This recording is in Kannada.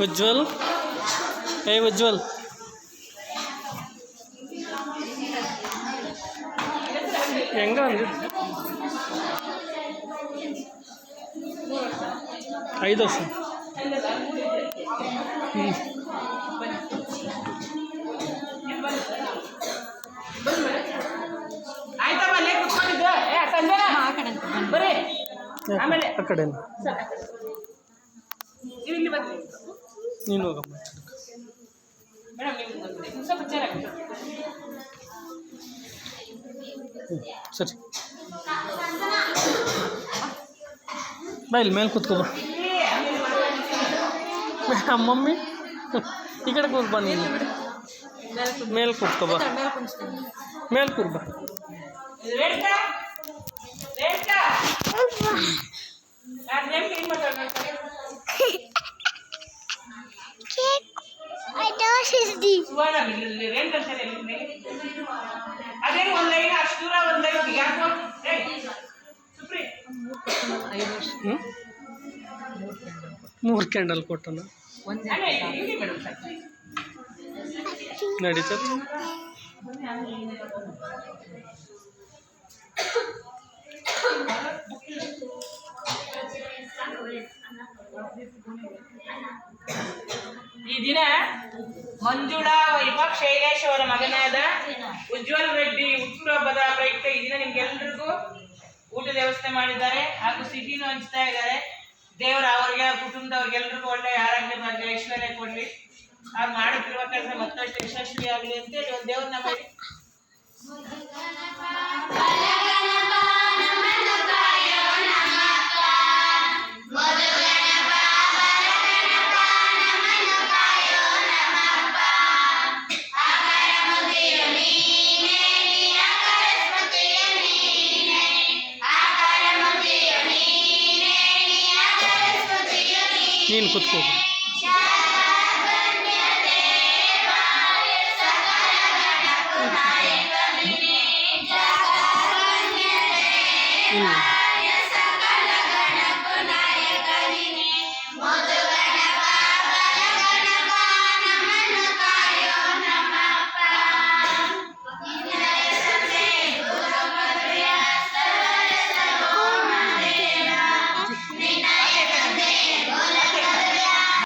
उज्ज्वल उज्ज्वल ಹೆಂಗ ಅಂದ 5 ವರ್ಷ ಆ ಕಡೆ ನೀನು ಹೋಗಮ್ಮ ಸರಿ ಬಾ ಇಲ್ಲಿ ಮೇಲೆ ಕೂತ್ಕೋ ಬಾ ಮಮ್ಮಿ ಈ ಕಡೆ ಕೂತ್ ಬಾ ನೀನು ಮೇಲೆ ಕೂತ್ಕೋ ಬಾ ಮೇಲೆ ಕೂತ್ ಬಾ ಮೂರು ಕ್ಯಾಂಡಲ್ ಕೊಟ್ಟನ ನಡೀತದೆ ಈ ದಿನ ಮಂಜುಳಾ ವೈಭವ್ ಶೈಲೇಶ್ ಅವರ ಮಗನಾದ ಉಜ್ವಲ್ ರೆಡ್ಡಿ ಹುಟ್ಟುಹಬ್ಬದ ಪ್ರಯುಕ್ತ ಈ ದಿನ ನಿಮ್ಗೆಲ್ರಿಗೂ ಊಟದ ವ್ಯವಸ್ಥೆ ಮಾಡಿದ್ದಾರೆ ಹಾಗೂ ಸಿಹಿನೂ ಹಂಚ್ತಾ ಇದ್ದಾರೆ. ದೇವರು ಅವರಿಗೆ ಕುಟುಂಬದವ್ರಿಗೆಲ್ರಿಗೂ ಒಳ್ಳೆ ಆರೋಗ್ಯ ಭಾಗ್ಯ ಐಶ್ವರ್ಯ ಕೊಡ್ಲಿ. ಅವ್ರು ಮಾಡುತ್ತಿರುವ ಕೆಲಸ ಮತ್ತಷ್ಟು ಯಶಸ್ವಿ ಆಗಲಿ ಅಂತೇಳಿ ಒಂದು ದೇವ್ರನ್ನ ಮಾಡಿ ನೀನು ಕೂತ್ಕೋ ಇಲ್ಲ